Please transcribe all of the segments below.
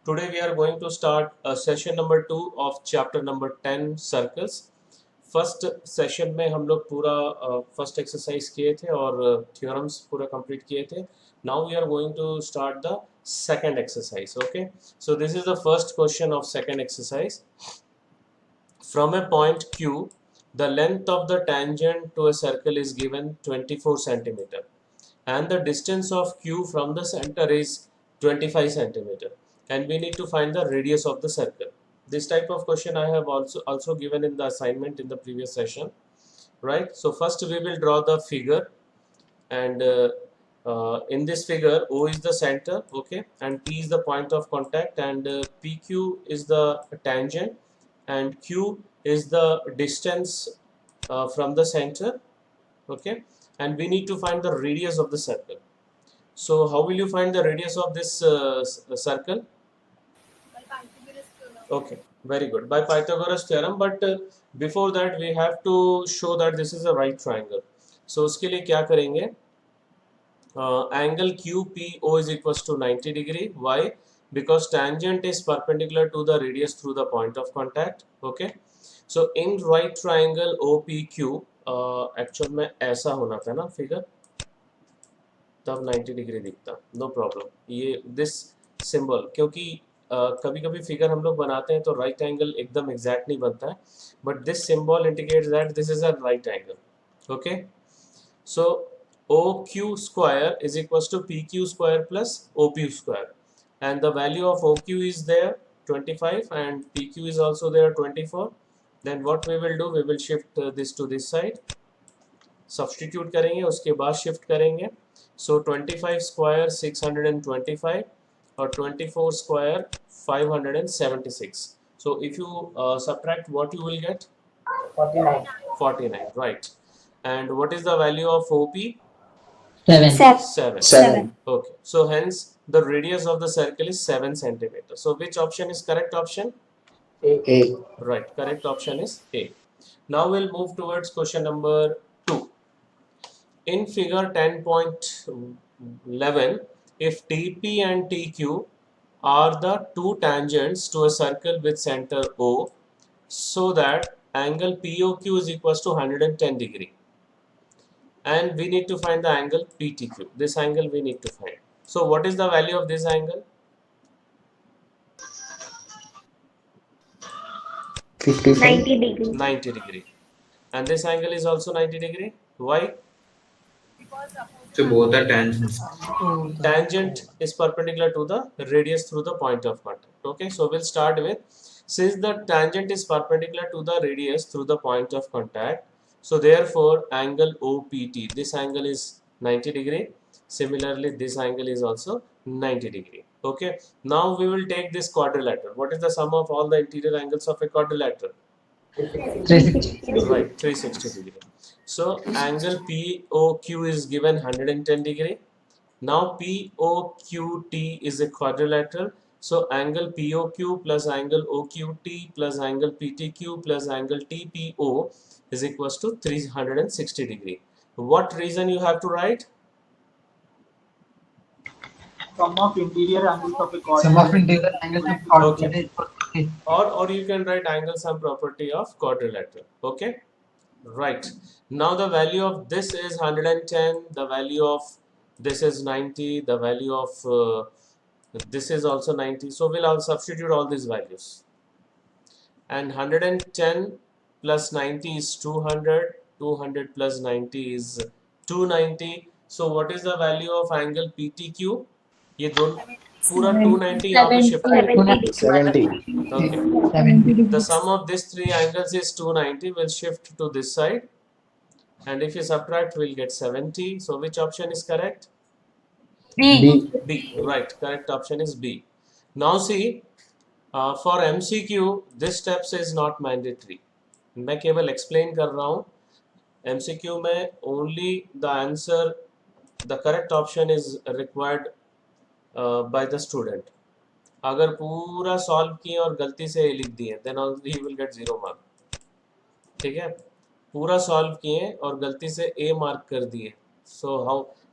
Today we are going to start session number 2 of chapter number 10 circles. First session में हम लोग पूरा first exercise किए थे और थ्योरम्स पूरा कंप्लीट किए थे. Now we are going to start the second exercise. Okay, so this is the first question of second exercise. From a point Q, the length of the tangent to a circle is given 24 centimeter and the distance of Q from the center is 25 centimeter and we need to find the radius of the circle. This type of question I have also given in the assignment in the previous session, right? So first we will draw the figure and in this figure O is the center, okay, and P is the point of contact and PQ is the tangent and Q is the distance from the center, okay, and we need to find the radius of the circle. So how will you find the radius of this circle? Okay, very good, by Pythagoras theorem. But before that we have to show that this is a right triangle. So उसके लिए क्या करेंगे? Angle QPO is equals to 90 degree. Why? Because tangent is perpendicular to the radius through the point of contact. Okay, so in right triangle OPQ actual में ऐसा होना था ना figure, तब 90 डिग्री दिखता. No problem. ये दिस सिंबल, क्योंकि कभी कभी फिगर हम लोग बनाते हैं तो राइट एंगल एकदम एग्जैक्ट नहीं बनता है, but this symbol indicates that this is a right angle. Okay, so OQ square is equals to PQ square plus OP square and the value of OQ is there 25 and PQ is also there 24. Then what we will do, we will shift this to this side, substitute करेंगे, उसके बाद shift करेंगे. सो 25 square 625 और 24 square 576. So if you subtract, what you will get? 49. 49, right. And what is the value of OP? 7. 7. Okay, so hence the radius of the circle is 7 centimeters. So which option is correct option? A. Right, correct option is A. Now we'll move towards question number 2. In figure 10.11, if TP and TQ are the two tangents to a circle with center O, so that angle POQ is equals to 110 degree, and we need to find the angle PTQ. This angle we need to find. So what is the value of this angle? 90 degree. 90 degree. And this angle is also 90 degree. Why? So both are tangents. Tangent is perpendicular to the radius through the point of contact. Okay, so we'll start with, since the tangent is perpendicular to the radius through the point of contact, so therefore angle OPT, this angle is 90 degree. Similarly, this angle is also 90 degree. Okay, now we will take this quadrilateral. What is the sum of all the interior angles of a quadrilateral? 360. Right, 360 degree. So angle POQ is given 110 degree. Now POQT is a quadrilateral. So angle POQ plus angle OQT plus angle PTQ plus angle TPO is equals to 360 degree. What reason you have to write? Sum of interior angles of a Sum of quadrilateral. interior angles of Okay. quadrilateral. Or you can write angle sum property of quadrilateral. Okay, right. Now the value of this is 110, the value of this is 90, the value of this is also 90. So we'll all substitute all these values, and 110 plus 90 is 200, 200 plus 90 is 290. So what is the value of angle PTQ? ये दोनों पूरा 290 यहाँ पे shift करेंगे. 70. Okay, 70. the sum of these three angles is 290. Will shift to this side, and if you subtract, we'll get 70. So which option is correct? B. B. Right, correct option is B. Now see, for MCQ, this steps is not mandatory. मैं केवल explain कर रहा हूँ. MCQ में only the answer, the correct option is required by the student. अगर पूरा solve किए और गलती से लिख दिए, then only you will get 0 mark. ठीक है, पूरा सॉल्व किए और गलती से A मार्क कर दिए, so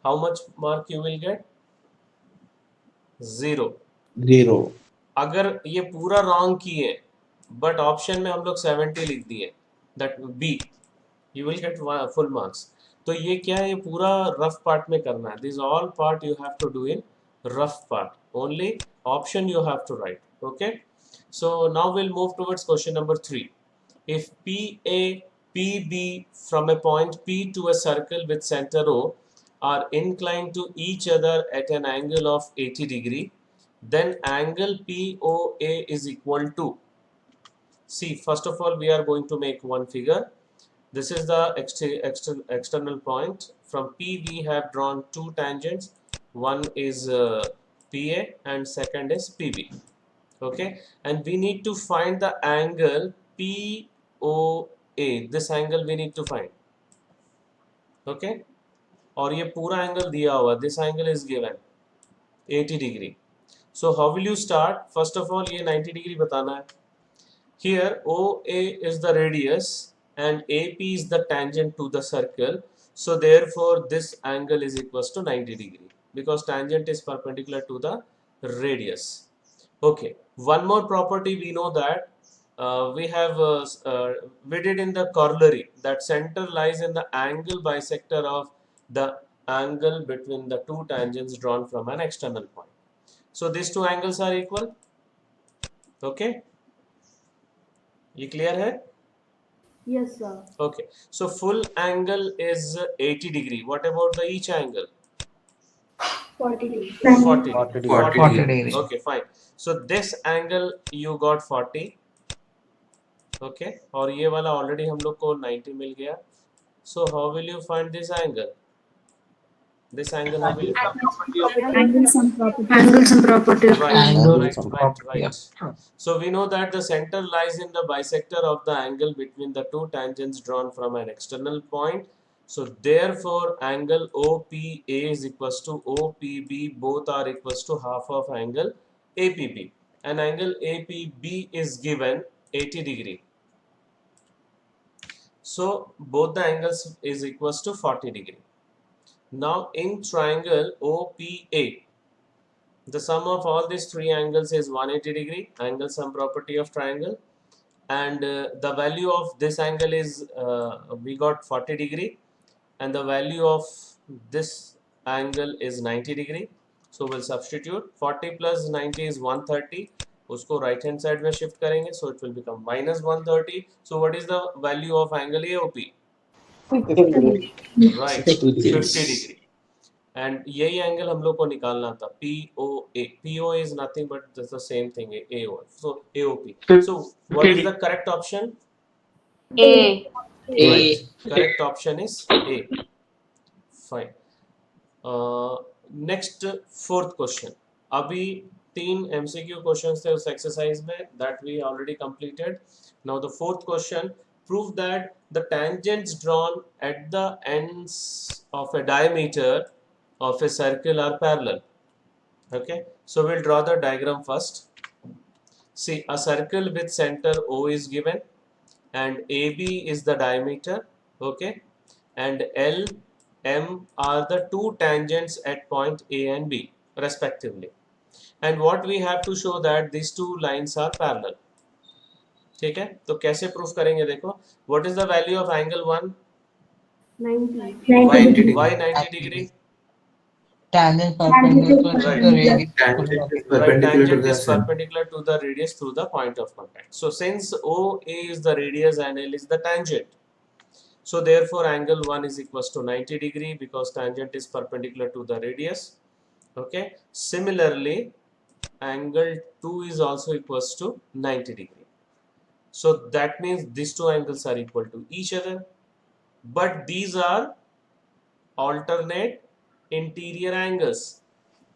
how much mark you will get? 0. 0. अगर ये पूरा रॉन्ग किए बट ऑप्शन में हम लोग 70 लिख दिए, that be, you will get full marks. तो ये क्या है, ये पूरा रफ पार्ट में करना है, this all part you have to do in rough part, only option you have to write. Okay, so now we'll move towards question number 3. If PA, PB from a point P to a circle with center O are inclined to each other at an angle of 80 degree, then angle POA is equal to, see, first of all we are going to make one figure. This is the external point. From P we have drawn two tangents. One is PA and second is PB. Okay, and we need to find the angle POA. This angle we need to find. Okay, और ये पूरा angle दिया हुआ. This angle is given 80 degree. So how will you start? First of all ये 90 degree बताना है. Here OA is the radius and AP is the tangent to the circle. So therefore this angle is equals to 90 degree because tangent is perpendicular to the radius. Okay, one more property we know that we did in the corollary, that center lies in the angle bisector of the angle between the two tangents drawn from an external point. So these two angles are equal. Okay, ये clear है? Yes, sir. Okay, so full angle is 80 degree. What about the each angle? 40 degree. 40 40 degree. 40 degree. Okay, fine. So this angle you got 40. Okay, और ये वाला already हम लोग को 90 मिल गया. So how will you find this angle? This angle how will you find? Angles and properties. Right, Angle right, and right, property right. of- So we know that the center lies in the bisector of the angle between the two tangents drawn from an external point. So therefore angle OPA is equals to OPB, both are equals to half of angle APB, and angle APB is given 80 degree. So both the angles is equals to 40 degree. Now in triangle OPA, the sum of all these three angles is 180 degree, angle sum property of triangle, and the value of this angle is we got 40 degree, and the value of this angle is 90 degree. So we'll substitute 40 plus 90 is 130, उसको right hand side में shift करेंगे, so it will become minus 130. So what is the value of angle AOP? Right, 50 degree. And यही angle हम लोग को निकालना था, POA. POA is nothing but just the same thing, AO. So AOP. So what is the correct option? A. Right. Correct option is A. Fine. Next, fourth question. अभी 3 MCQ questions थे उस exercise में, that we already completed. Now the fourth question, prove that the tangents drawn at the ends of a diameter of a circle are parallel. Okay, so we'll draw the diagram first. See, a circle with center O is given and AB is the diameter. Okay, and L, M are the two tangents at point A and B respectively, and what we have to show that these two lines are parallel. ठीक है, तो कैसे proof करेंगे? देखो, what is the value of angle 1? 90. 90 degree. Why 90 degree? Tangent perpendicular to Right. the radius. Tangent is Right, perpendicular to tangent the is center. perpendicular to the radius through the point of contact. So since OA is the radius and L is the tangent, so therefore angle 1 is equals to 90 degree because tangent is perpendicular to the radius. Okay, similarly angle 2 is also equals to 90 degree. So that means these two angles are equal to each other, but these are alternate interior angles.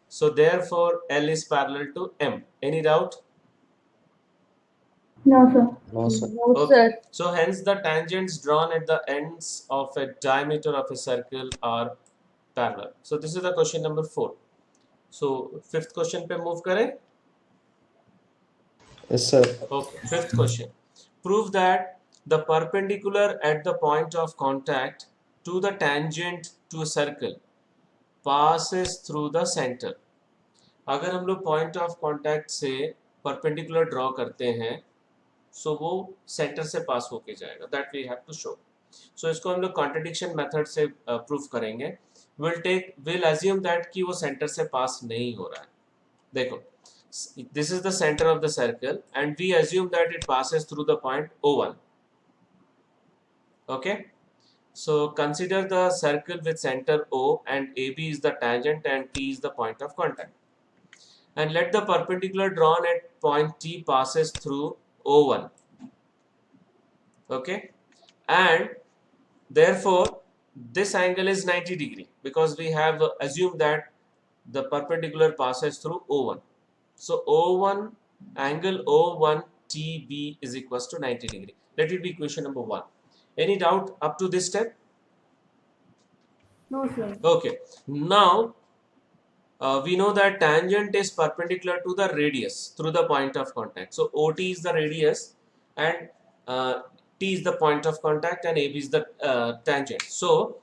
So therefore L is parallel to M. Any doubt? No, sir. No, sir. Okay. So hence the tangents drawn at the ends of a diameter of a circle are parallel. So this is the question number 4. So fifth question पे move करें? Yes, sir. Okay. Fifth question. Prove that the perpendicular at the point of contact to the tangent to a circle passes through the center. अगर हम लोग point of contact से perpendicular draw करते हैं so वो centre से pass होके जाएगा, that we have to show. So इसको हम लोग कॉन्ट्रडिक्शन मेथड से प्रूफ करेंगे। विल अज्यूम दैट कि वो सेंटर से पास नहीं हो रहा है। देखो, this is the center of the circle and we assume that it passes through the point O1. Okay, so consider the circle with center O and AB is the tangent and T is the point of contact, and let the perpendicular drawn at point T passes through O1. Okay, and therefore this angle is 90 degree because we have assumed that the perpendicular passes through O1. So O1 angle O1 TB is equals to 90 degree. Let it be equation number 1. Any doubt up to this step? No, sir. Okay. Now we know that tangent is perpendicular to the radius through the point of contact. So OT is the radius and T is the point of contact and AB is the tangent. So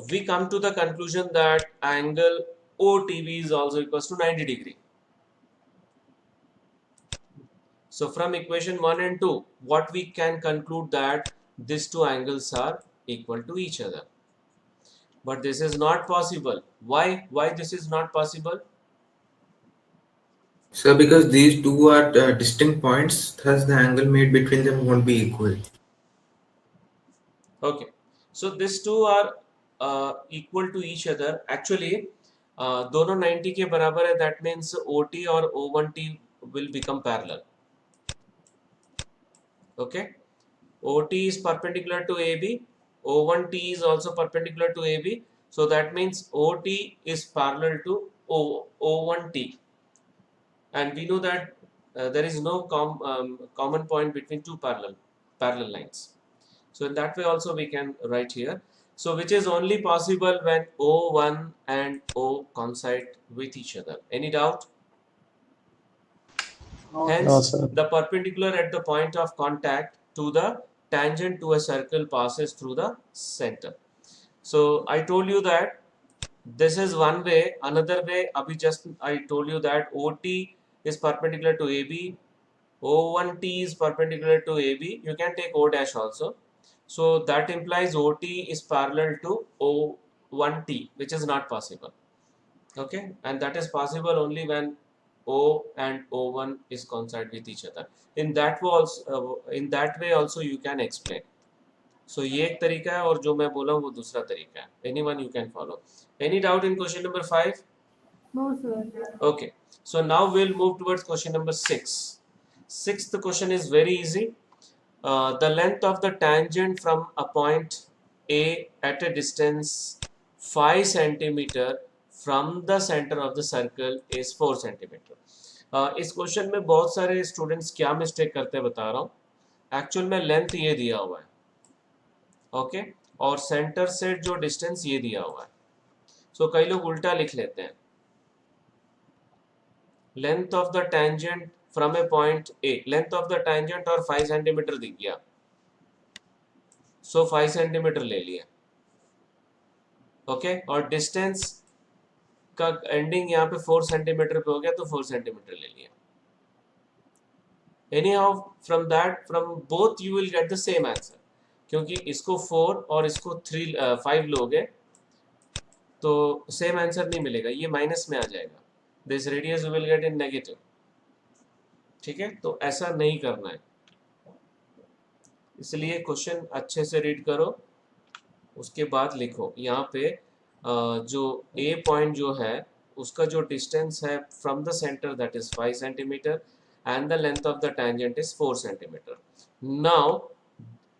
we come to the conclusion that angle OTB is also equals to 90 degree. So from equation 1 and 2, what we can conclude that these two angles are equal to each other. But this is not possible. Why? Why this is not possible? So because these two are distinct points, thus the angle made between them won't be equal. Okay. So these two are equal to each other. Actually, दोनों 90 के बराबर है. That means OT और O1T will become parallel. Okay, OT is perpendicular to AB, O1T is also perpendicular to AB, so that means OT is parallel to O1T, and we know that there is no common point between two parallel lines. So in that way also we can write here. So which is only possible when O1 and O coincide with each other. Any doubt? Hence, No, sir. the perpendicular at the point of contact to the tangent to a circle passes through the center. So I told you that this is one way. Another way, abhi just I told you that OT is perpendicular to AB, O1T is perpendicular to AB. You can take O dash also. So that implies OT is parallel to O1T, which is not possible. Okay, and that is possible only when O and O1 is coincide with each other. In that way also you can explain. So ये एक तरीका है और जो मैं बोला हूँ वो दूसरा तरीका है. Anyone you can follow. Any doubt in question number 5? No, sir. Okay. So now we'll move towards question number 6. Sixth question is very easy. The length of the tangent from a point A at a distance 5 centimeter from the center of the circle is 4 centimeter. इस question में बहुत सारे students क्या mistake करते हैं बता रहा हूँ. एक्चुअल में लेंथ ये दिया हुआ है, ओके, और सेंटर से जो डिस्टेंस ये दिया हुआ है. सो कई लोग उल्टा लिख लेते हैं. Length of the tangent from A point A, length of the tangent और 5 सेंटीमीटर दिख गया, सो 5 सेंटीमीटर ले लिया, ओके, और डिस्टेंस का एंडिंग यहाँ पे 4 सेंटीमीटर पे हो गया तो 4 सेंटीमीटर ले लिया. Anyhow, from both you will get the same answer, क्योंकि इसको 4 और इसको 5 लोगे तो सेम आंसर नहीं मिलेगा, ये माइनस में आ जाएगा. This radius you will get in negative. ठीक है, तो ऐसा नहीं करना है. इसलिए क्वेश्चन अच्छे से रीड करो, उसके बाद लिखो. यहाँ पे जो ए पॉइंट जो है उसका जो डिस्टेंस है from the centre that is 5 centimetre and the length of the tangent is 4 centimeter. Now,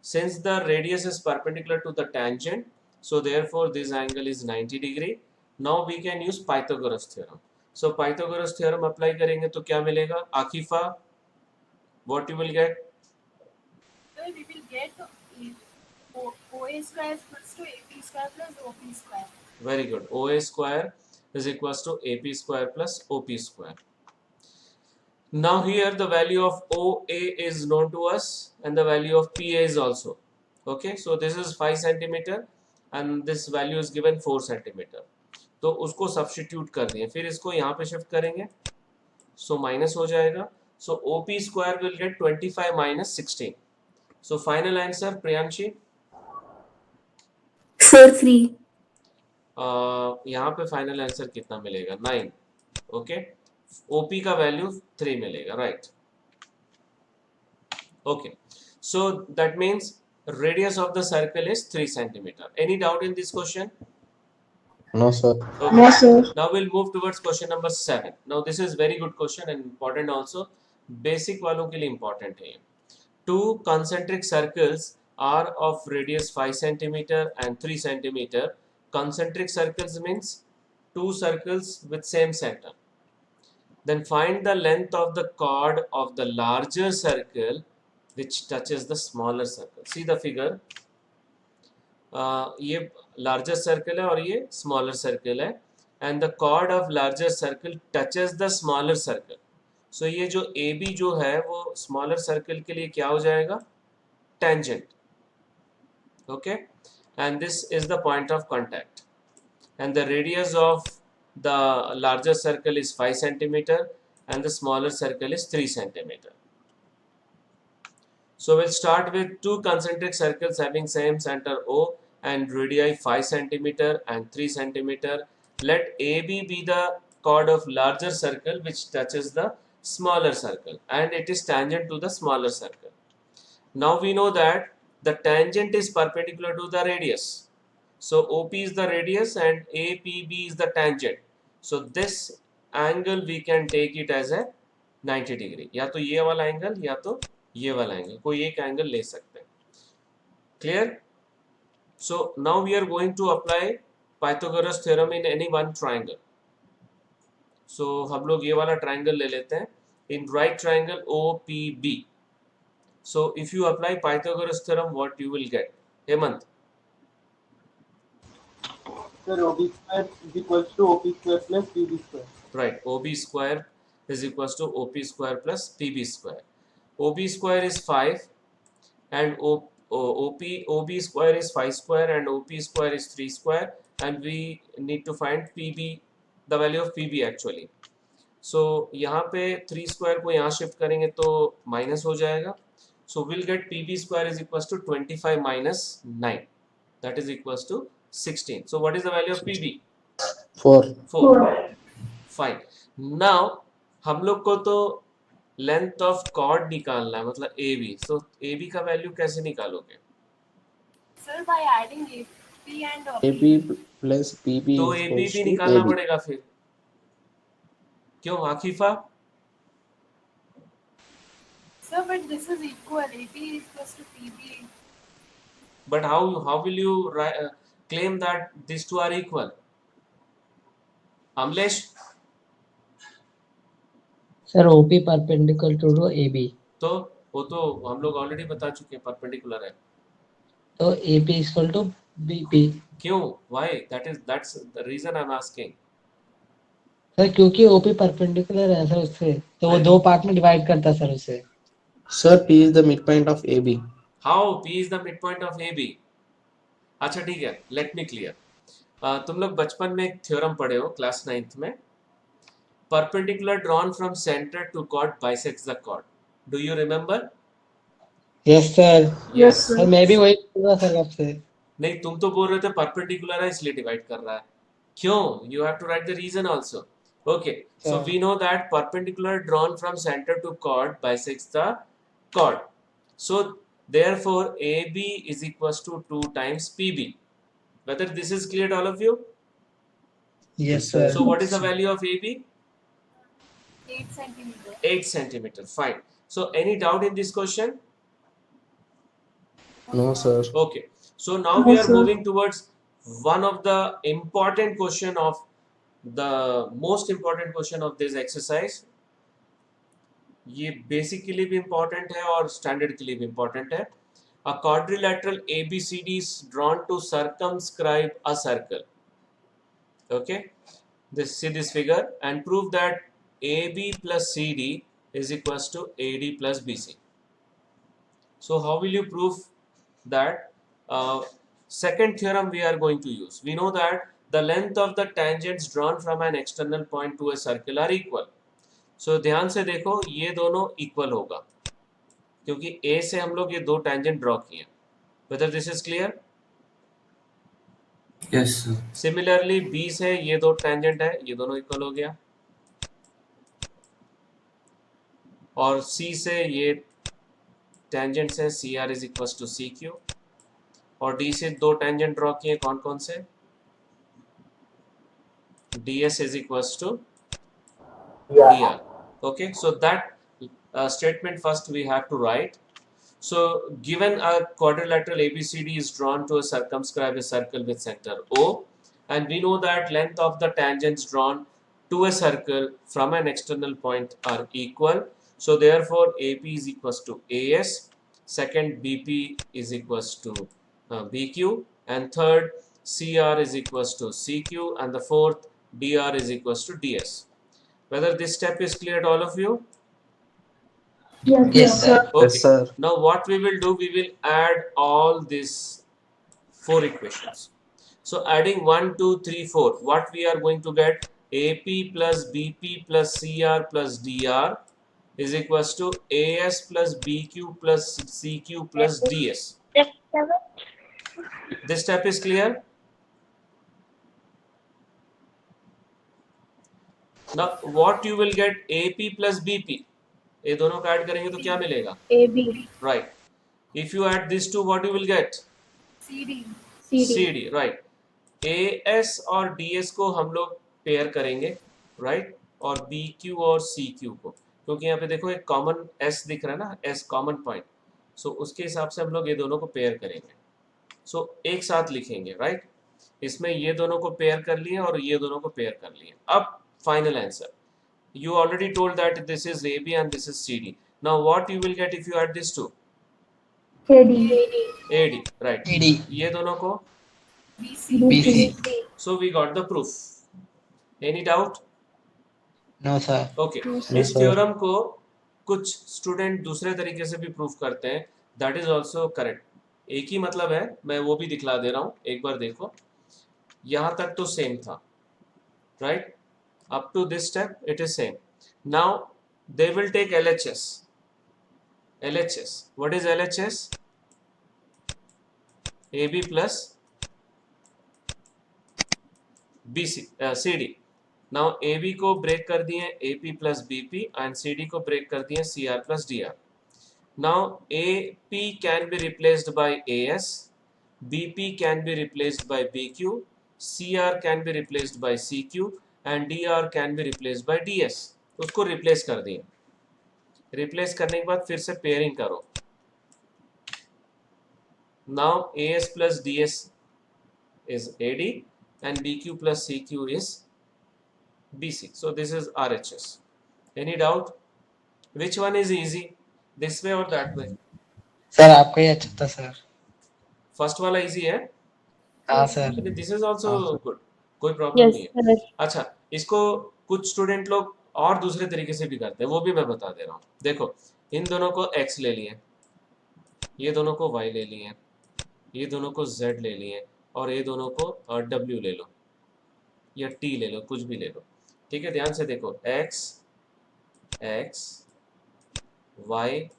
since the radius is perpendicular to the tangent, so therefore this angle is 90 degree. Now we can use Pythagoras theorem. So Pythagoras theorem apply करेंगे तो क्या मिलेगा? Akifa, what you will get? So we will get OA square equals to AP square plus OP square. Very good. OA square is equals to AP square plus OP square. Now here the value of OA is known to us and the value of PA is also. Okay, so this is 5 centimeter and this value is given 4 centimeter. तो उसको substitute कर दिए, फिर इसको यहाँ पे shift करेंगे. so minus हो जाएगा. So OP square will get 25 minus 16. So final answer Priyanshi. Sir, 3. यहाँ पे फाइनल आंसर कितना मिलेगा 9. ओके, OP का वैल्यू 3 मिलेगा, right. Okay, so that means radius of the circle is 3 centimeter. Any doubt in this question? No, sir. Okay. No, sir. Now we'll move towards question number 7. Now this is very good question and important also. Basic वालों के लिए important है. Two concentric circles are of radius 5 centimeter and 3 centimeter. Concentric circles means two circles with same center. Then find the length of the chord of the larger circle which touches the smaller circle. See the figure. ये larger circle है और ये smaller circle है. And the chord of larger circle touches the smaller circle. So ये जो AB जो है वो smaller circle के लिए क्या हो जाएगा? Tangent. Okay. And this is the point of contact. And the radius of the larger circle is 5 centimeter and the smaller circle is 3 centimeter. So we'll start with two concentric circles having same center O and radii 5 centimeter and 3 centimeter. Let AB be the chord of larger circle which touches the smaller circle and it is tangent to the smaller circle. Now we know that the tangent is perpendicular to the radius. So OP is the radius and APB is the tangent. So this angle we can take it as a 90 degree. या तो ये वाला angle या तो ये वाला angle, कोई एक एंगल ले सकते हैं. Clear? So now we are going to apply Pythagoras theorem in any one triangle. So हम लोग ये वाला triangle ले लेते हैं. In right triangle OPB. So if you apply Pythagoras theorem, what you will get? Hemant. Sir, OB square is equals to OP square plus PB square. Right, OB square is equals to OP square plus PB square. OB square is 5 and OB square is 5 square and OP square is 3 square and we need to find PB, the value of PB actually. So यहाँ पे 3 square को यहाँ shift करेंगे तो minus हो जाएगा. So we'll get PB square is equals to 25 minus 9. That is equals to 16. So what is the value of PB? 4. 4. Fine. Now हम लोग को तो लेंथ ऑफ कॉर्ड निकालना है, मतलब AB. तो AB का वैल्यू कैसे निकालोगे? Sir, by adding AP and AB plus PB तो is AB equals भी to निकालना AB. पड़ेगा फिर. क्यों आकिफा? Sir, but this is equal. AP is equals to PB. But how will you claim that these two are equal? Amlesh? Sir, OP perpendicular to AB. तो वो तो हम लोग ऑलरेडी बता चुके हैं परपेंडिकुलर है. तो AP is equal to BP. क्यों? Why? That's the reason I'm asking. Sir क्योंकि OP परपेंडिकुलर है सर उससे, तो वो दो पार्ट में डिवाइड करता है सर उसे. Sir, P is the midpoint of AB. How P is the midpoint of AB? अच्छा ठीक है, let me clear. तुम लोग बचपन में एक थ्योरम पढ़े हो क्लास 9th में. Perpendicular drawn from center to chord bisects the chord. Do you remember? Yes sir. Yes. Sir मैं भी वही बोल रहा सर आपसे. नहीं, तुम तो बोल रहे थे परपेंडिकुलर है इसलिए डिवाइड कर रहा है. क्यों? You have to write the reason also. Okay. So Yeah. we know that perpendicular drawn from center to chord bisects the chord. So therefore AB is equals to 2 times PB. Whether this is clear to all of you? Yes sir. So what is the value of AB? 8 centimeter. 8 centimeter. Fine. So any doubt in this question? No, sir. Okay. So now we are moving towards one of the important question of the most important question of this exercise. ये basic के लिए भी important है और standard के लिए भी important है. A quadrilateral ABCD is drawn to circumscribe a circle. Okay. See this figure and prove that AB plus CD is equals to AD plus BC. So how will you prove that? Second theorem we are going to use. We know that the length of the tangents drawn from an external point to a circle are equal. सो ध्यान से देखो, ये दोनों equal होगा क्योंकि ए से हम लोग ये दो टेंजेंट ड्रॉ किए. Whether this is clear? Yes, sir. Similarly B से ये दो टेंजेंट है, ये दोनों इक्वल हो गया. और सी से ये टेंजेंट्स है, C R is equal to C Q. और डी से दो टेंजेंट ड्रॉ किए, कौन कौन से? D S is equal to D R. Okay, so that statement first we have to write. So given a quadrilateral ABCD is drawn to a circumscribe a circle with center O, and we know that length of the tangents drawn to a circle from an external point are equal. So therefore AP is equals to AS, second BP is equals to BQ, and third CR is equals to CQ, and the fourth DR is equals to DS. Whether this step is clear to all of you? Yes, sir. Okay. Yes, sir. Now what we will do, we will add all these four equations. So adding 1, 2, 3, 4, what we are going to get? AP plus BP plus CR plus DR is equals to AS plus BQ plus CQ plus DS. This step is clear? Now what you will get? AP plus BP. ये दोनों का add करेंगे तो क्या मिलेगा? AB, Right. If you add these two, what you will get? CD. CD. Right. AS और DS को हम लोग पेयर करेंगे, right? और BQ और CQ को, क्योंकि यहाँ पे देखो एक कॉमन S दिख रहा है ना, S कॉमन पॉइंट. सो उसके हिसाब से हम लोग ये दोनों को पेयर करेंगे. सो एक साथ लिखेंगे, राइट? इसमें ये दोनों को पेयर कर लिए और ये दोनों को पेयर कर लिए. अब final answer. You already told that this is AB and this is CD. Now what you will get if you add these two? AD, AD, right? AD. ये दोनों को. BC. BC. So we got the proof. Any doubt? No, sir. Okay. Yes, इस sir. Theorem को कुछ student दूसरे तरीके से भी प्रूफ करते हैं. That is also correct. एक ही मतलब है, मैं वो भी दिखला दे रहा हूँ, एक बार देखो. यहाँ तक तो सेम था, right? Up to this step it is same. Now they will take LHS. LHS. What is LHS? AB plus BC, CD. Now AB को ब्रेक कर दिए AP plus BP and CD को ब्रेक कर दिए CR plus DR. Now AP can be replaced by AS, BP can be replaced by BQ, CR can be replaced by CQ, and DR can be replaced by DS. उसको replace कर दिए. Replace करने के बाद फिर से pairing करो. Now AS plus DS is AD and BQ plus CQ is BC. So this is RHS. Any doubt? Which one is easy? This way or that way? Sir आपका ही अच्छा था सर. फर्स्ट वाला easy है. हाँ sir. This is also हाँ, sir. Good, कोई problem yes, नहीं है. sir. अच्छा, इसको कुछ स्टूडेंट लोग और दूसरे तरीके से भी करते हैं, वो भी मैं बता दे रहा हूँ. देखो, इन दोनों को x ले लिए, ये दोनों को y ले लिए, ये दोनों को z ले लिए, और ये दोनों को w ले लो या t ले लो, कुछ भी ले लो. ठीक है, ध्यान से देखो. x x y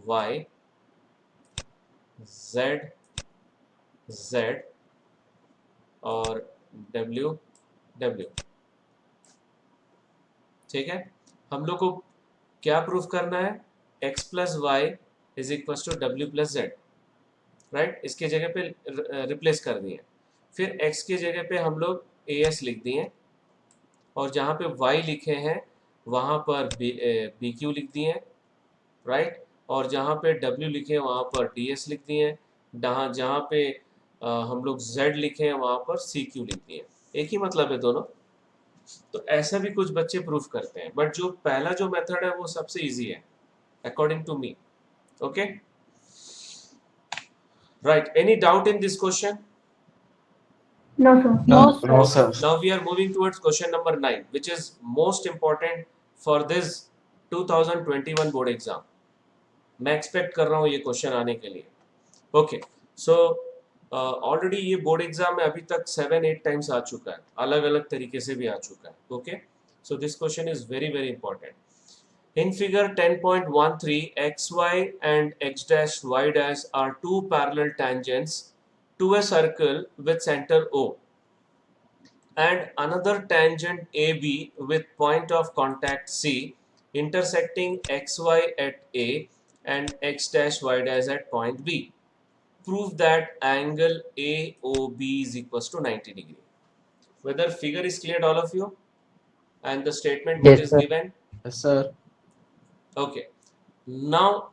y z z और w w. ठीक है, हम लोग को क्या प्रूफ करना है? x plus Y is equal to W plus Z, right? इसके जगह पे रिप्लेस कर दिए. फिर x की जगह पे हम लोग as लिख दिए, और जहाँ पे y लिखे हैं वहाँ पर bq लिख दिए, राइट? और जहाँ पे w लिखे हैं वहाँ पर ds लिख दिए, जहाँ पे हम लोग z लिखे हैं वहाँ पर cq लिख दिए. एक ही मतलब है दोनों. तो ऐसा भी कुछ बच्चे प्रूफ करते हैं, बट जो पहला जो मेथड है वो सबसे इजी है according to me. Okay, right? Any doubt in this question? No, sir. No, sir. Now we are moving towards question number 9, which is most important for this 2021 board exam. मैं expect कर रहा हूँ ये question आने के लिए. Okay, so already ये board exam में अभी तक 7-8 टाइम्स आ चुका है, अलग अलग तरीके से भी आ चुका है. Okay, So this question is very important. In figure 10.13, xy and x dash y dash are two parallel tangents to a circle with center O, and another tangent AB with point of contact C intersecting xy at A and x dash y dash at point B. Prove that angle AOB is equals to 90 degree. Whether figure is clear to all of you and the statement what Yes, is sir. given? Yes, sir. Okay. Now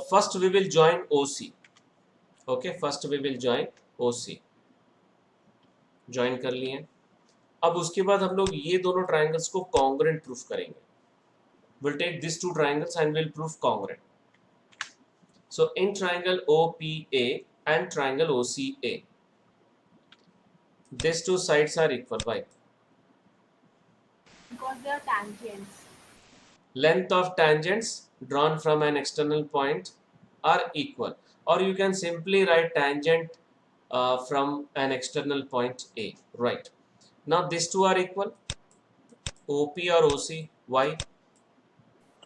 first we will join OC. Okay, first we will join OC. Join कर लिए. अब उसके बाद हम लोग ये दोनों triangles को कॉन्ग्रेंट प्रूफ करेंगे. We'll take these two triangles and we'll prove congruent. So in triangle OPA and triangle OCA, these two sides are equal. Why? Because they are tangents. Length of tangents drawn from an external point are equal, or you can simply write tangent from an external point A. Right. Now these two are equal. OP or OC? Why?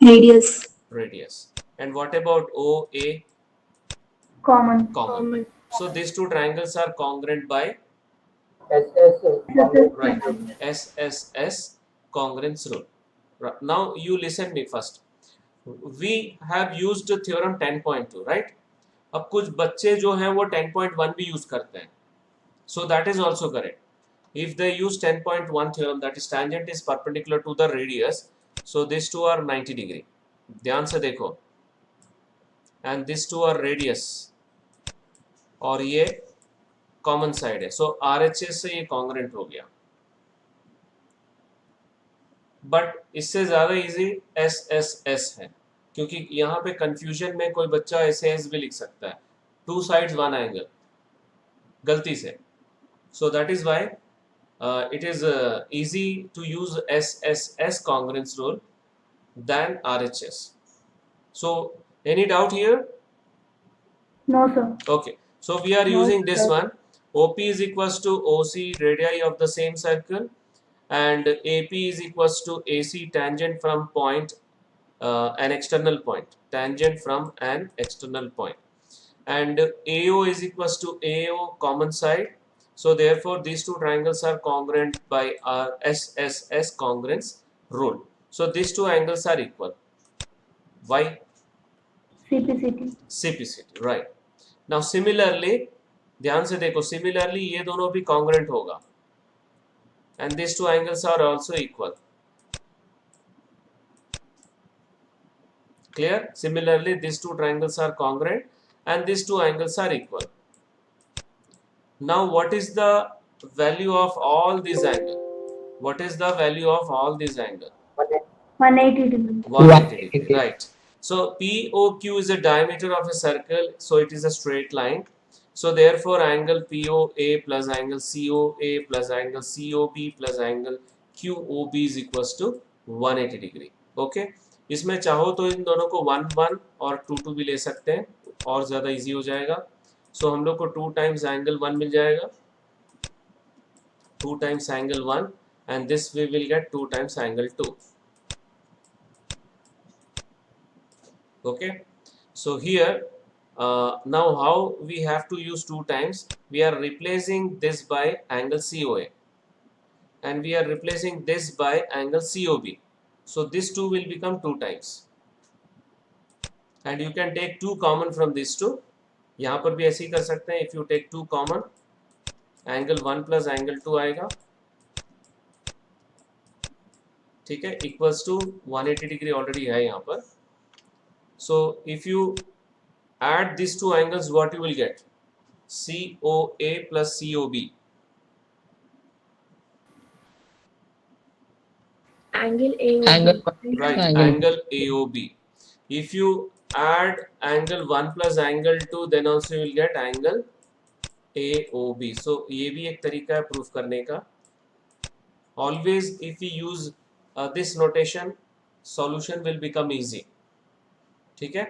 Radius. Radius. And what about OA? Common. Common. So these two triangles are congruent by right SSS congruence rule. Right. Now you listen me first. We have used theorem 10.2, right? अब कुछ बच्चे जो हैं वो 10.1 भी use करते हैं. So that is also correct. If they use 10.1 theorem, that is tangent is perpendicular to the radius, so these two are 90 degree. ध्यान से देखो. And these two are radius. और ये कॉमन साइड है. सो RHS से ये कॉन्ग्रेंट हो गया. बट इससे ज्यादा इजी SSS है, क्योंकि यहाँ पे कंफ्यूजन में कोई बच्चा SAS भी लिख सकता है. टू साइड्स वन एंगल गलती से. So that is why it is easy to use SSS congruence rule than RHS. So any doubt here? No, sir. Okay, so we are No, using this sir. one. OP is equals to OC radii of the same circle, and AP is equals to AC tangent from point an external point, tangent from an external point, and AO is equals to AO common side. So therefore these two triangles are congruent by our SSS congruence rule. So these two angles are equal. Why? CPCT. CPCT, right. Now similarly, ध्यान से देखो, similarly ये दोनों भी congruent होगा, and these two angles are also equal. Clear? Similarly these two triangles are congruent and these two angles are equal. Now what is the value of all these angles? What is the value of all these angles? 180 degree. 180 degree, right. So POQ is a diameter of a circle, so it is a straight line. So therefore angle POA plus angle COA plus angle COB plus angle QOB is equals to 180 degree. Okay, इसमें चाहो तो इन दोनों को 1 1 और 2 2 भी ले सकते हैं, और ज़्यादा इजी हो जाएगा. सो हम लोग को 2 टाइम्स एंगल 1 मिल जाएगा, 2 times angle 1, and this we will get 2 times angle 2. Okay, so here now how we have to use 2 times? We are replacing this by angle COA, and we are replacing this by angle COB. So this 2 will become 2 times, and you can take 2 common from these 2. यहाँ पर भी ऐसे ही कर सकते हैं. If you take 2 common, angle 1 plus angle 2 आएगा, ठीक है, equals to 180 degree already है यहाँ पर. So if you add these two angles, what you will get? COA plus COB. Angle AOB. Angle. Right, angle AOB. If you add angle 1 plus angle 2, then also you will get angle AOB. So ये भी एक तरीका है proof करने का. Always if we use this notation, solution will become easy. ठीक है.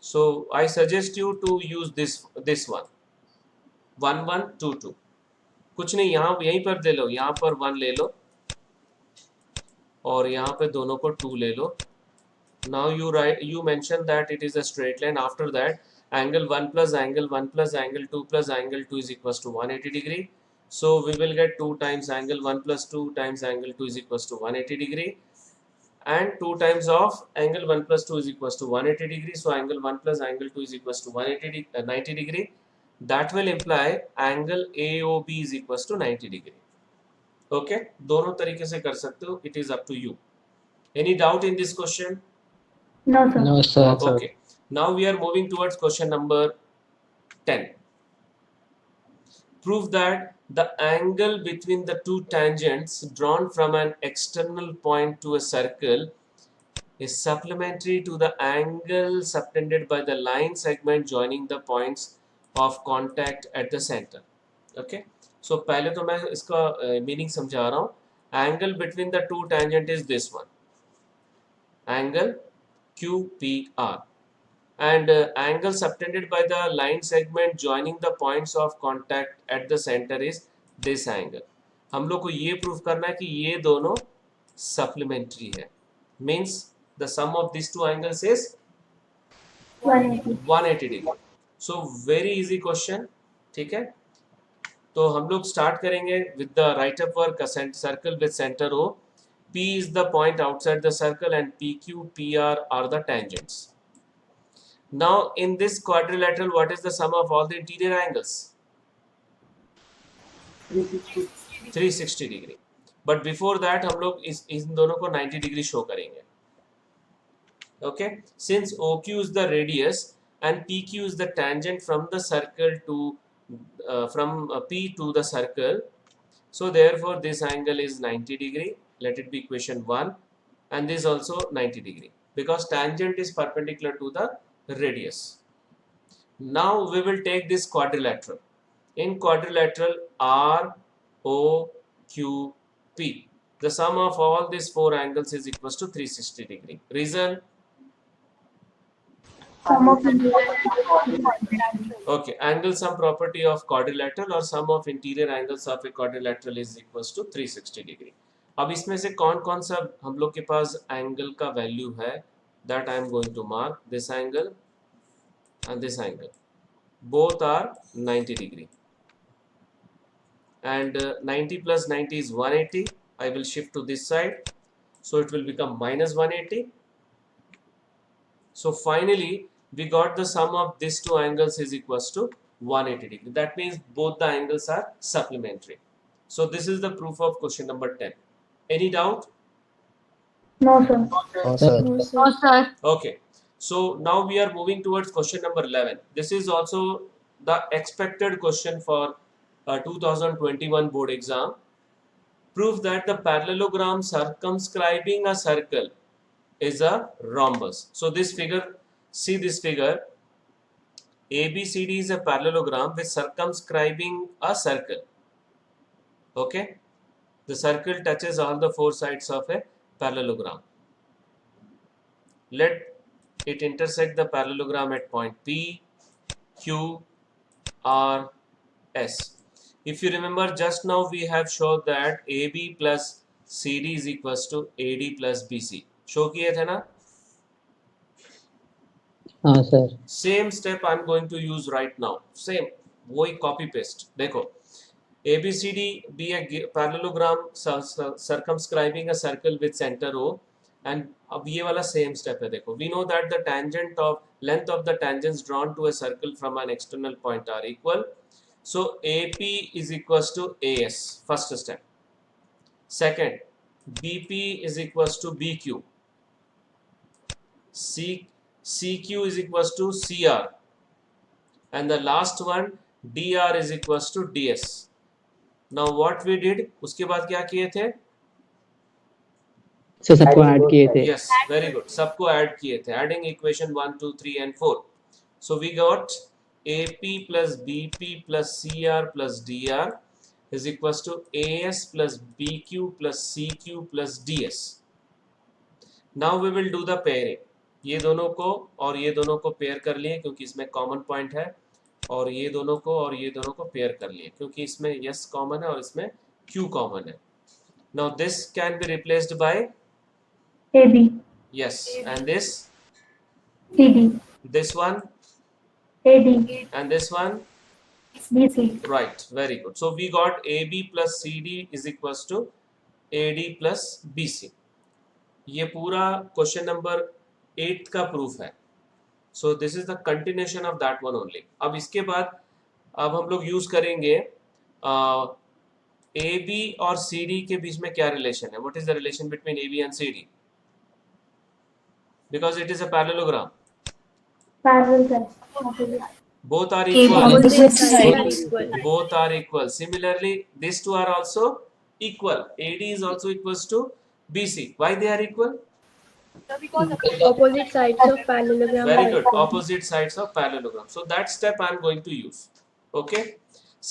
So I suggest you to use this one, 1 1 2 2. कुछ नहीं, यहाँ यहीं पर ले लो, यहाँ पर 1 ले लो, और यहाँ पे दोनों को 2 ले लो. Now you mentioned that it is a straight line. After that, angle 1 plus angle 1 plus angle 2 plus angle 2 is equals to 180 degree. So we will get 2 times angle 1 plus 2 times angle 2 is equals to 180 degree. And 2 times of angle 1 plus 2 is equals to 180 degree. So angle 1 plus angle 2 is equals to 90 degree. That will imply angle AOB is equals to 90 degree. Okay, दोनों तरीके से कर सकते हो. It is up to you. Any doubt in this question? No, sir. No, sir. Okay, now we are moving towards question number 10. Prove that the angle between the two tangents drawn from an external point to a circle is supplementary to the angle subtended by the line segment joining the points of contact at the center. Okay, so पहले तो मैं इसका meaning समझा रहा हूँ. Angle between the two tangent is this one, angle QPR, and angle subtended by the line segment joining the points of contact at the center is this angle. हम लोग को ये प्रूव करना है कि ये दोनों सप्लीमेंट्री है. Means the sum of this two angles is 180 degree. So very easy question. ठीक है, तो हम लोग स्टार्ट करेंगे with the write up work. Circle with centre O. P is the point outside the circle and PQ, PR are the tangents. Now in this quadrilateral, what is the sum of all the interior angles? 360 degree. But before that हम लोग इन दोनों को 90 degree show करेंगे. Okay, since OQ is the radius and PQ is the tangent from the circle to from P to the circle, so therefore this angle is 90 degree. Let it be equation 1, and this also 90 degree because tangent is perpendicular to the radius. Now we will take this quadrilateral. In quadrilateral ROQP, the sum of all these 4 angles is equals to 360 degree. Reason? Sum of Okay, angle sum property of quadrilateral or sum of interior angles of a quadrilateral is equals to 360 degree. अब इसमें से कौन कौन सा हम लोग के पास एंगल का वैल्यू है, that I am going to mark. This angle and this angle, both are 90 degree, and 90 plus 90 is 180. I will shift to this side, so it will become minus 180. So finally we got the sum of these two angles is equals to 180 degree. That means both the angles are supplementary. So this is the proof of question number 10. Any doubt? No, sir. No, sir. No, sir. Okay, so now we are moving towards question number 11. This is also the expected question for 2021 board exam. Prove that the parallelogram circumscribing a circle is a rhombus. So this figure, see this figure, ABCD is a parallelogram with circumscribing a circle. Okay, the circle touches all the 4 sides of a parallelogram. Let it intersect the parallelogram at point P, Q, R, S. If you remember, just now we have showed that AB plus CD is equals to AD plus BC. Show किए थे ना? हाँ sir. Same step I am going to use right now. Same, वही copy paste. देखो, ABCD be a parallelogram circumscribing a circle with center O, and अब ये वाला same step है. देखो, we know that the tangent of length of the tangents drawn to a circle from an external point are equal. So AP is equals to AS, first step. Second, BP is equals to BQ. CQ is equals to CR, and the last one DR is equals to DS. Now what we did, उसके बाद क्या किए थे? Sir सबको add किए थे. Yes, very good. सबको add किए थे. Adding equation 1, 2, 3 and 4. So we got AP plus BP plus CR plus DR is equals to AS plus BQ plus CQ plus DS. Now we will do the pairing. ये दोनों को और ये दोनों को पेयर कर लिए क्योंकि इसमें कॉमन पॉइंट है, और ये दोनों को और ये दोनों को पेयर कर लिए क्योंकि इसमें S कॉमन है और इसमें Q कॉमन है. Now this can be replaced by AB, Yes. And this CD, one AD, and this one. BC. Right, very good. So we got AB plus CD is equals to AD plus BC. ये पूरा question number 8 का proof है. सो this is the continuation of that one only. अब इसके बाद अब हम लोग यूज करेंगे ए बी और सी डी के बीच में क्या रिलेशन है. What is the relation between A B and C D? Because it is a parallelogram. Parallel side. Both are equal. Opposite sides are equal. Both are equal. Similarly, these two are also equal. AD is also equals to BC. Why they are equal? So because Opposite sides of parallelogram Very are good. equal. Opposite sides of parallelogram. So that step I am going to use. Okay.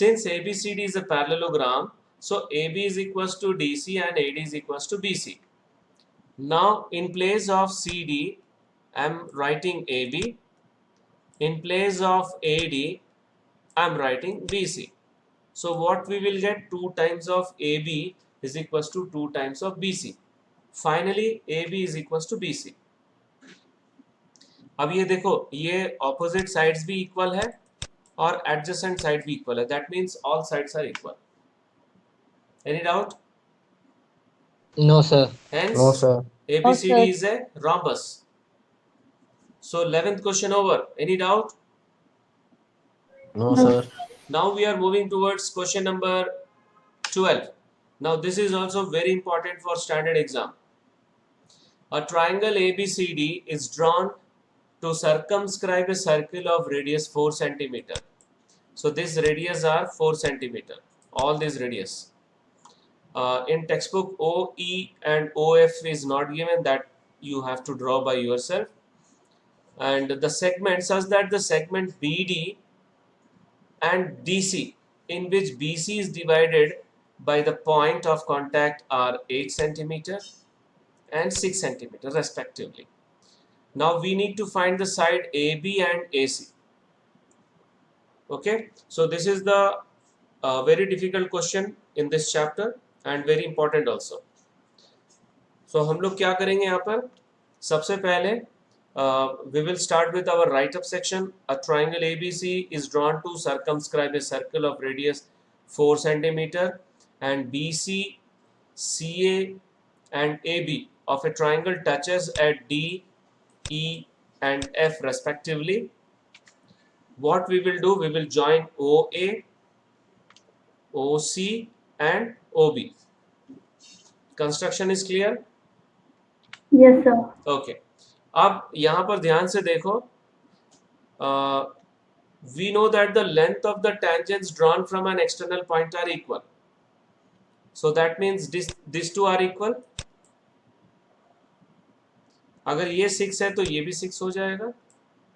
Since ABCD is a parallelogram, so AB is equals to DC and AD is equals to BC. Now in place of CD, I am writing AB. In place of AD, I am writing BC. So what we will get, 2 times of AB is equals to 2 times of BC. Finally, AB is equals to BC. अब ये देखो, ये opposite sides भी equal है और adjacent side भी equal है. That means all sides are equal. Any doubt? No, sir. Hence, No, sir. ABCD No, sir. is a rhombus. So 11th question over. Any doubt? No, sir. Now we are moving towards question number 12. Now this is also very important for standard exam. A triangle ABCD is drawn to circumscribe a circle of radius 4 centimeter. So this radius are 4 centimeter. All these radius. In textbook OE and OF is not given, that you have to draw by yourself. And the segment such that the segment BD and DC, in which BC is divided by the point of contact, are 8 centimeter and 6 centimeter respectively. Now we need to find the side AB and AC. Okay, so this is the very difficult question in this chapter and very important also. So हम लोग क्या करेंगे यहाँ पर? सबसे पहले we will start with our write up section. A triangle ABC is drawn to circumscribe a circle of radius 4 centimeter, and BC, CA and AB of a triangle touches at D, E and F respectively. What we will do, we will join OA, OC and OB. Construction is clear? Yes, sir. Okay. अब यहाँ पर ध्यान से देखो, we know that the length of the tangents drawn from an external point are equal. So that means these two are equal. अगर ये 6 है तो ये भी 6 हो जाएगा.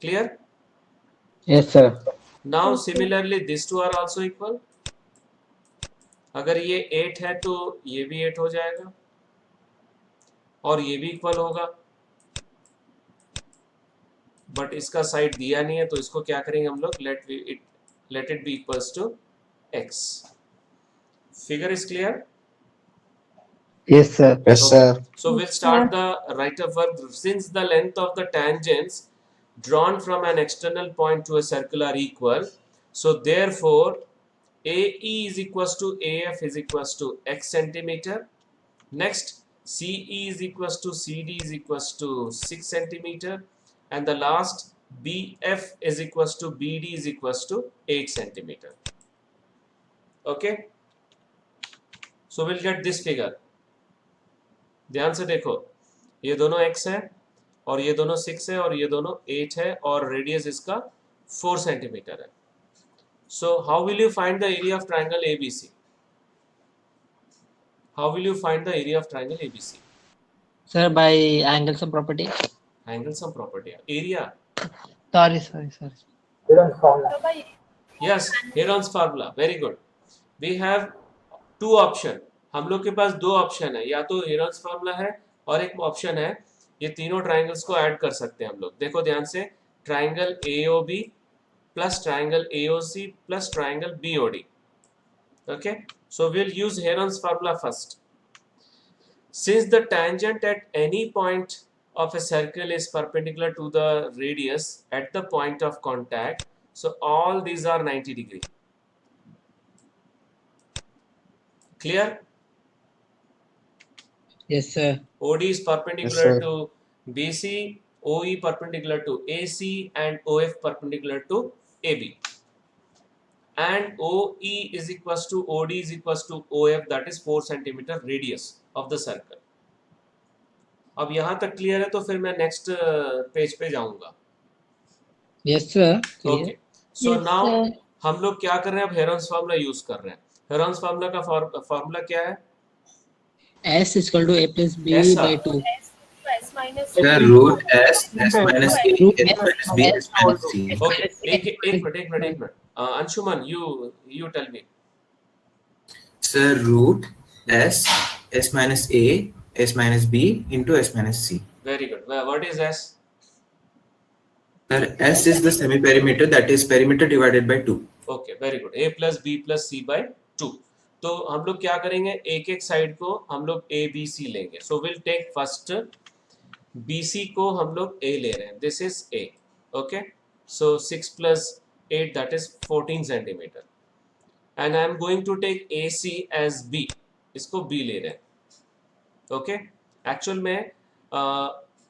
Clear? Yes, sir. Now similarly these two are also equal. अगर ये 8 है तो ये भी 8 हो जाएगा और ये भी इक्वल होगा. बट इसका साइड दिया नहीं है तो इसको क्या करेंगे हम लोग, let it be equals to x. Figure is clear? Yes, sir. Yes, sir. So we'll start the write-up work. Since the length of the tangents drawn from an external point to a circle are equal, so therefore AE is equals to AF is equals to x centimeter. Next, CE is equals to CD is equals to 6 centimeter. And the last, BF is equals to BD is equals to 8 centimeter. Okay, so we'll get this figure. ध्यान से देखो, ये दोनों x है और ये दोनों 6 है और ये दोनों 8 है और रेडियस इसका 4 सेंटीमीटर है. So how will you find the area of triangle ABC? How will you find the area of triangle ABC? Sir, by angle sum property. Angle sum property. Area. Sorry. so by Yes, Heron's formula. Very good. We have 2 option. हम लोग के पास 2 option है, या तो Heron's formula है और एक option है ये तीनों ट्राइंगल्स को ऐड कर सकते हैं हम लोग. देखो ध्यान से, triangle AOB plus triangle AOC plus triangle BOD. Okay, so we'll use Heron's formula first. Since the tangent at any point of a circle is perpendicular to the radius at the point of contact, so all these are 90 degree. Clear? Yes, sir. OD is perpendicular Yes, sir. to BC, OE perpendicular to AC, and OF perpendicular to AB. And OE is equals to OD is equals to OF, that is 4 centimeter radius of the circle. अब यहाँ तक clear है, तो फिर मैं next page पे जाऊंगा. Yes, sir. Okay, Clear. सो Yes, now sir. हम लोग क्या कर रहे हैं, अब हेरॉन्स फार्मूला यूज कर रहे हैं. हेरॉन्स फार्मूला का फार्मूला क्या है? S is equal to A plus B ऐसा. by 2. S to S minus The B. root S minus A, Root S minus B, S minus C. Okay, एक minute. Anshuman, you tell me. Sir, root S minus A, S minus B into S minus C. Very good. What is S? Sir, S is the semi-perimeter, that is perimeter divided by 2. Okay, very good. A plus B plus C by 2. तो हम लोग क्या करेंगे, एक एक side को हम लोग A B C लेंगे. So will take first BC को हम लोग A ले रहे हैं. This is A. Okay, so 6 plus 8, that is 14 centimeter. And I am going to take AC as B. इसको B ले रहे हैं. ओके, एक्चुअल में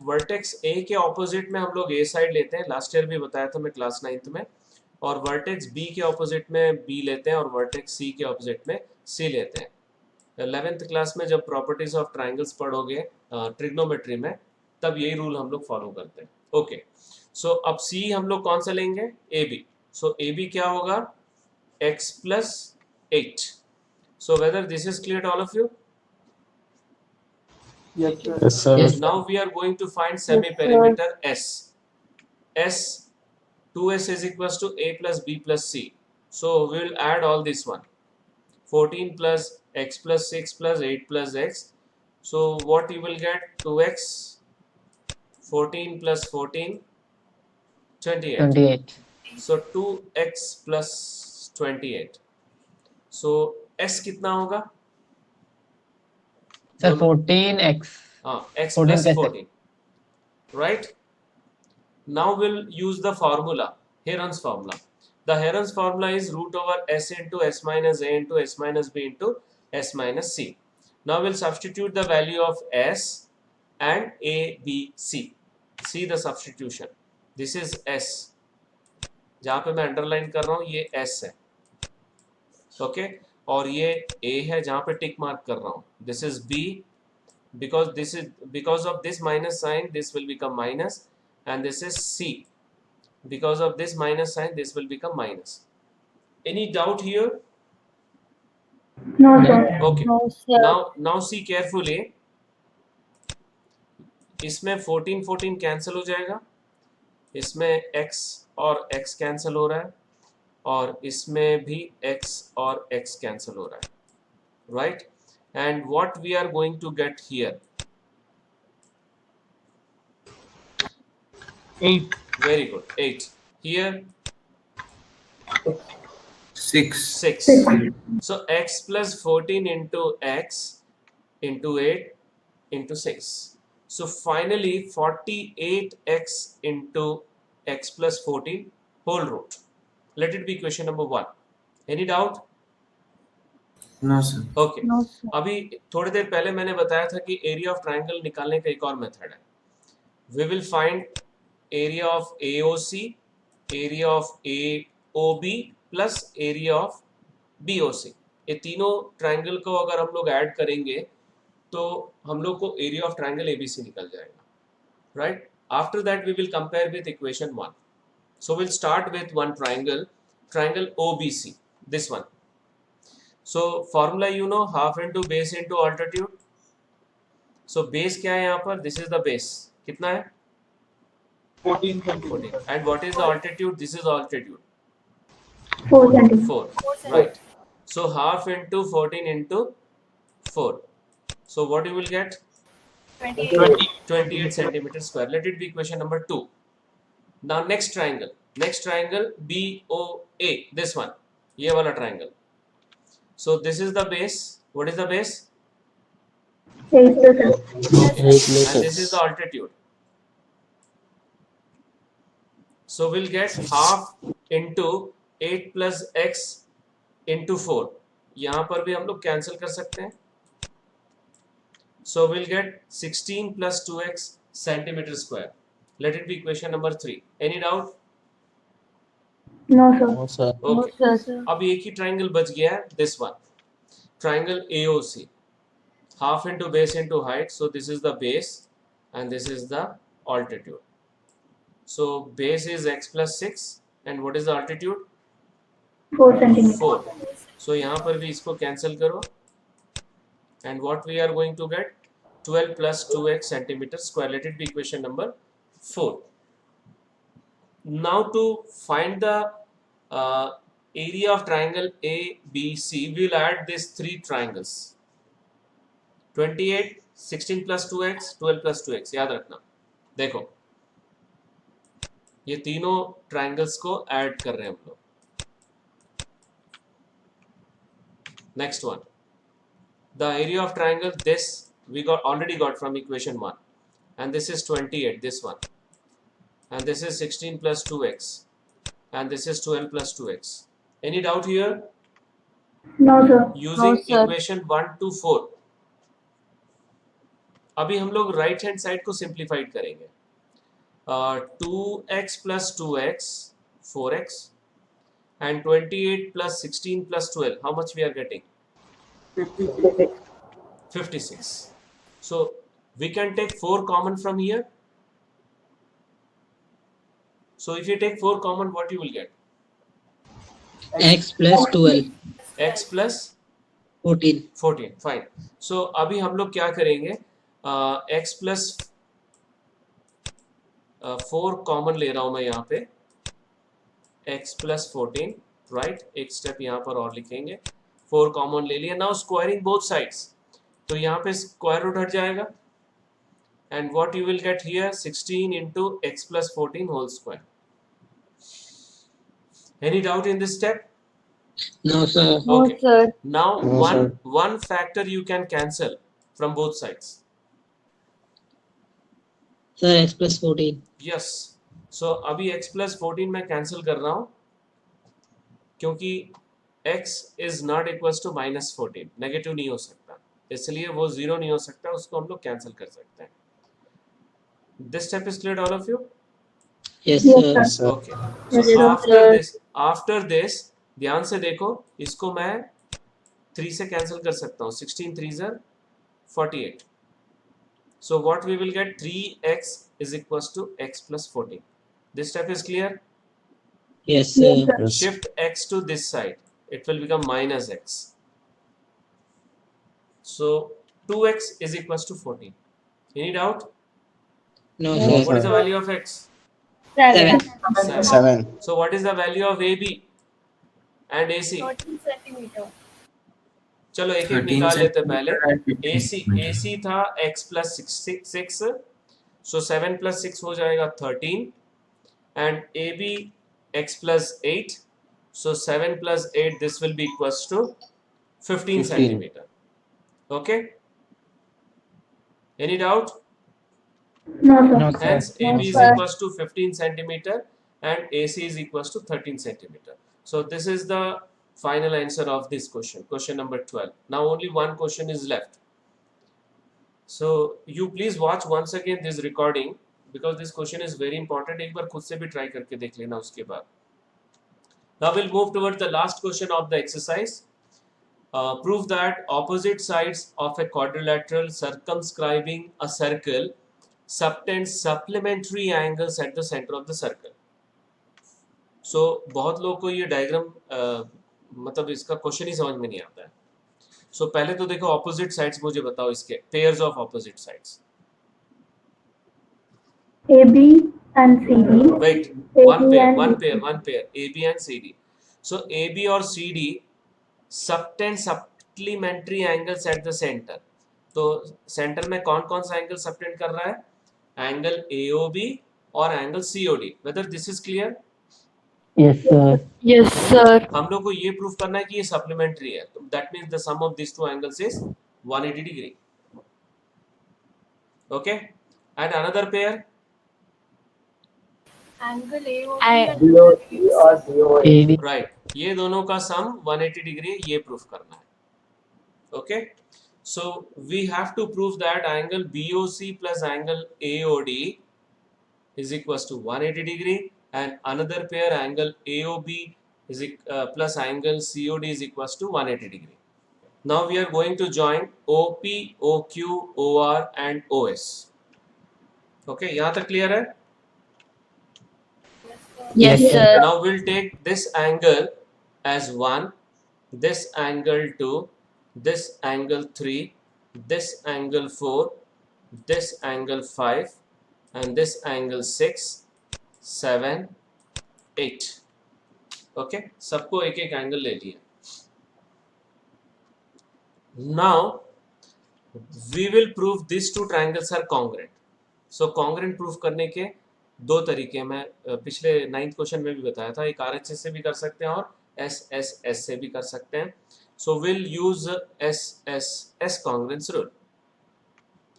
वर्टेक्स A के ऑपोजिट में हम लोग A साइड लेते हैं. लास्ट ईयर भी बताया था मैं क्लास 9th में. और वर्टेक्स B के ऑपोजिट में B लेते हैं और वर्टेक्स C के ऑपोजिट में C लेते हैं. 11th क्लास में जब प्रॉपर्टीज ऑफ ट्राइंगल्स पढ़ोगे ट्रिग्नोमेट्री में, तब यही रूल हम लोग फॉलो करते हैं. ओके, सो अब C हम लोग कौन सा लेंगे? AB. सो AB क्या होगा? X plus 8. So whether this is clear to all of you? Yes, sir. Yes, sir. Yes. Now we are going to find semi-perimeter S. S 2S is equals to A plus B plus C. So we will add all this one. 14 plus X plus 6 plus 8 plus X. So what you will get? 2X, 14 plus 14, 28. 28. So 2X plus 28. So S कितना होगा? Sir, 14x. X 14 plus plus 14. Right? Now we'll use the formula, Heron's formula. The Heron's formula is root over S into S minus A into S minus B into S minus C. Now we'll substitute the value of S and A, B, C. See the substitution. This is S. जहाँ पे मैं underline कर रहा हूँ ये S है. Okay, और ये A है जहाँ पे टिक मार्क कर रहा हूँ. This is B. Because of this minus sign, this will become minus. And this is C. Because of this minus sign, this will become minus. Any doubt here? No, sir. Okay. No, sir. Now see carefully. इसमें 14 cancel हो जाएगा. इसमें x और x cancel हो रहा है और इसमें भी x और x कैंसिल हो रहा है. Right? And what we are going to get here? 8. Very good. 8. Here 6. 6. So x plus 14 into x into 8 into 6. So finally 48x into x plus 14 whole root. Let it be equation number 1. Any doubt? No, sir. Okay. No, sir. अभी थोड़ी देर पहले मैंने बताया था कि area of triangle निकालने का एक और मेथड है. We will find area of AOC, area of AOB plus area of BOC. ये तीनों ट्राइंगल को अगर हम लोग ऐड करेंगे तो हम लोग को एरिया ऑफ ट्राइंगल ABC निकल जाएगा. Right? After that we will compare with equation 1. So will start with one triangle OBC, this one. So formula you know, half into base into altitude. So base क्या है यहाँ पर? This is the base. कितना है? 14 centimeters. 14. And what is the altitude? This is altitude. 4 centimeters. 4. Right. So half into 14 into 4. So what you will get? 28. 28 centimeters square. Let it be equation number 2. Now next triangle. Next triangle BOA. This one. ये वाला triangle. So this is the base. What is the base? 8 plus x. Okay. 8 plus And this is the x. altitude. So we'll get half into 8 plus x into 4. यहाँ पर भी हम लोग cancel कर सकते हैं. So we'll get 16 plus 2x centimeter square. Let it be equation number 3. Any doubt? No, sir. No, sir. Okay. Yes, sir. अब एक ही ट्राइंगल बच गया है, this one. Triangle AOC. Half into base into height. So this is the base and this is the altitude. So base is x plus 6 and what is the altitude? 4 centimeters. 4. So यहाँ पर भी इसको cancel करो. And what we are going to get? 12 plus 2x centimeter square. Let it be equation number 4. Now to find the area of triangle ABC, we will add these three triangles. 28, 16 plus 2x, 12 plus 2x. याद रखना. देखो ये तीनों triangles को add कर रहे हैं हम लोग. Next one. The area of triangle this we already got from equation 1, and this is 28, this one, and this is 16 plus 2x, and this is 12 plus 2x. Any doubt here? No, sir. Using No, sir. equation 1 to 4. अभी हम लोग right hand side को simplified करेंगे. 2x plus 2x 4x and 28 plus 16 plus 12. How much we are getting? 56. So we can take 4 common from here. So if you take 4 common, what you will get? x plus 12 X plus 14. 14. Fine. So अभी हम लोग क्या करेंगे? X plus 4 common ले रहा हूँ मैं यहाँ पे. X plus 14. Right? एक step यहाँ पर और लिखेंगे. 4 common ले लिया. Now squaring both sides. तो यहाँ पे square root हट जाएगा. And what you will get here? 16 into x plus 14 whole square. Any doubt in this step? No, sir. No, Okay. sir. Now No, one factor you can cancel from both sides. Sir, x plus 14. Yes. So अभी x plus 14 मैं cancel कर रहा हूँ क्योंकि x is not equals to minus 14. Negative नहीं हो सकता, इसलिए वो 0 नहीं हो सकता, उसको हम लोग cancel कर सकते हैं. This step is clear, all of you? Yes, Yes, sir. Yes, sir. Okay. Yes, So sir. after this ध्यान से देखो, इसको मैं 3 से cancel कर सकता हूँ. 16 3s are 48. So what we will get? 3x is equals to x plus 14. This step is clear? Yes, sir. Yes, sir. Yes. Shift x to this side. It will become minus x. So 2x is equals to 14. Any doubt? No, No, sir. What is the sir. value of x? 7. 7. 7. So what is the value of AB and AC? 13 centimeter. चलो एक एक 13 निकाल लेते हैं पहले. centimeter and 15 AC centimeter. था x plus 6. So 7 plus 6 हो जाएगा 13. And AB x plus 8. So 7 plus 8, this will be equals to 15 centimeter. Okay? Any doubt? No, sir. No, sir. Hence AB is sir. equals to 15 centimeter and AC is equals to 13 centimeter. So this is the final answer of this question, question number 12. Now only one question is left. So you please watch once again this recording because this question is very important. एक बार खुद से भी try करके देख लेना उसके बाद. Now we'll move towards the last question of the exercise. Prove that opposite sides of a quadrilateral circumscribing a circle subtend supplementary angles at the center of the circle. So बहुत लोगों को ये diagram मतलब इसका question ही समझ में नहीं आता है. So पहले तो देखो ऑपोजिट साइड्स मुझे बताओ इसके pairs of opposite sides. AB and CD. Wait, AB one pair, and one pair, AB and CD. So AB और CD subtend supplementary angles at the center. तो सेंटर में कौन कौन सा एंगल सबटेंड कर रहा है? एंगल AOB और angle COD. Whether this is clear? Yes, sir. Yes, sir. हम लोग को ये प्रूफ करना है कि ये सप्लीमेंट्री है. तो that means the sum of this two angles is 180 degree. Okay, and another pair, Angle AOB I- and DOC or DOA. AD. right, ये दोनों का सम 180 डिग्री है, ये प्रूफ करना है. Okay, so we have to prove that angle BOC plus angle AOD is equals to 180 degree, and another pair angle AOB is plus angle COD is equals to 180 degree. Now we are going to join OP, OQ, OR and OS. Okay, यहाँ तक clear है? Yes, sir. Now we'll take this angle as 1, this angle 2, this angle 3, this angle 4, this angle 5, and this angle 6, 7, 8. Okay, सबको एक एक angle ले लिया. Now we will prove these two triangles are congruent. So congruent proof करने के दो तरीके मैं पिछले 9th क्वेश्चन में भी बताया था. एक RHS से भी कर सकते हैं और SSS से भी कर सकते हैं. So we'll use SSS congruence rule.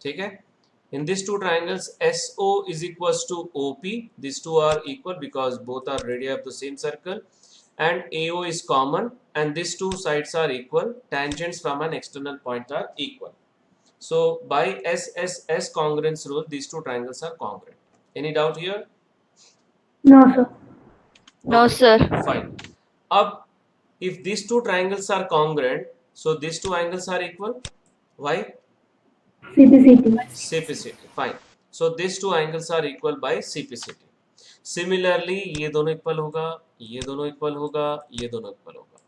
ठीक है. In these two triangles, SO is equals to OP. These two are equal because both are radii of the same circle, and AO is common, and these two sides are equal. Tangents from an external point are equal. So by SSS congruence rule, these two triangles are congruent. Any doubt here? No, sir. No, sir. Fine. अब if these two triangles are congruent, so these two angles are equal. Why? CPCT. CPCT. Fine. So these two angles are equal by CPCT. Similarly, ये दोनों equal होगा, ये दोनों equal होगा, ये दोनों equal होगा.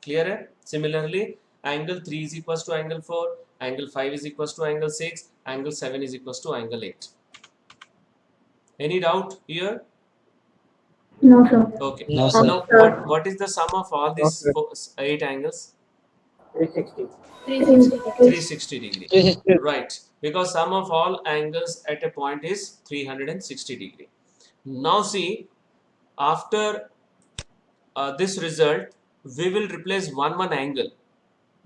Clear है? Similarly, angle 3 is equals to angle 4, angle 5 is equals to angle 6, angle 7 is equals to angle 8. Any doubt here? No, sir. Okay. No, sir. Now, what is the sum of all these 8 angles? 360. 360 degree. 360. Right. Because sum of all angles at a point is 360 degree. Now see, after this result, we will replace one angle.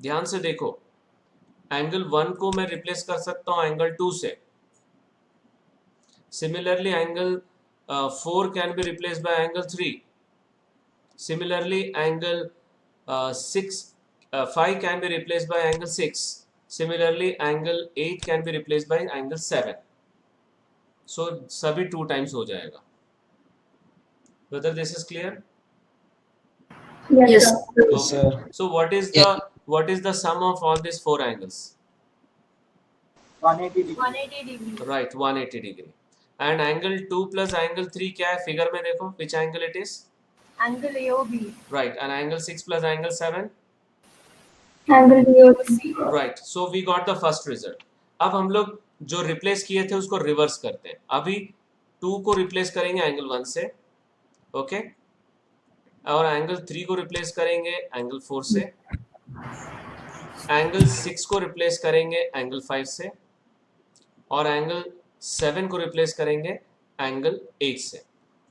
ध्यान से देखो, angle 1 को मैं replace कर सकता हूँ angle 2 से. Similarly, angle 4 can be replaced by angle 3. Similarly, angle 5 can be replaced by angle 6. Similarly, angle 8 can be replaced by angle 7. So सभी 2 times हो जाएगा. Whether this is clear? Yes, Yes. sir. Okay. Sir. So what is the sum of all these 4 angles? 180 degree. 180 degree. Right, 180 degree. And angle 2 plus angle 3 क्या है? Figure में देखो, which angle it is? Angle AOB. Right, and angle 6 plus angle 7? Angle DOC. Right, so we got the first result. अब हम लोग जो replace किए थे उसको रिवर्स करते हैं. अभी 2 को रिप्लेस करेंगे एंगल 1 से, ओके, और एंगल 3 को रिप्लेस करेंगे एंगल 4 से, एंगल 6 को रिप्लेस करेंगे एंगल 5 से, और एंगल 7 को रिप्लेस करेंगे एंगल 8 से.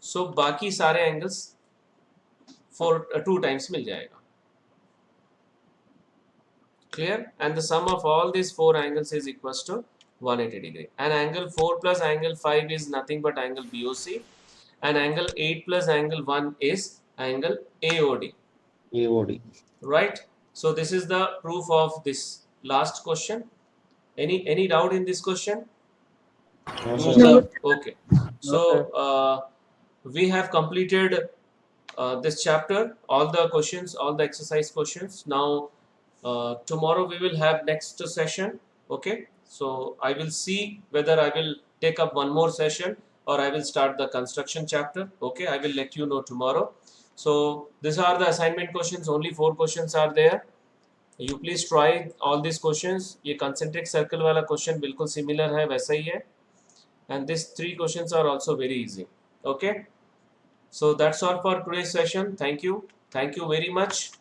सो बाकी सारे एंगल्स 2 टाइम्स मिल जाएगा. Clear? And the sum of all these 4 angles is equals to 180 degree. And angle 4 plus angle 5 is nothing but angle BOC. And angle 8 plus angle 1 is angle AOD. AOD. Right? So this is the proof of this last question. Any doubt in this question? No, No, sir. sir. Okay. So we have completed this chapter, all the questions, all the exercise questions. Now tomorrow we will have next session. Okay, so I will see whether I will take up one more session or I will start the construction chapter. Okay, I will let you know tomorrow. So these are the assignment questions. Only 4 questions are there. You please try all these questions. ये concentric circle वाला question बिल्कुल similar है, वैसा ही है. And these 3 questions are also very easy. Okay, so that's all for today's session. Thank you very much.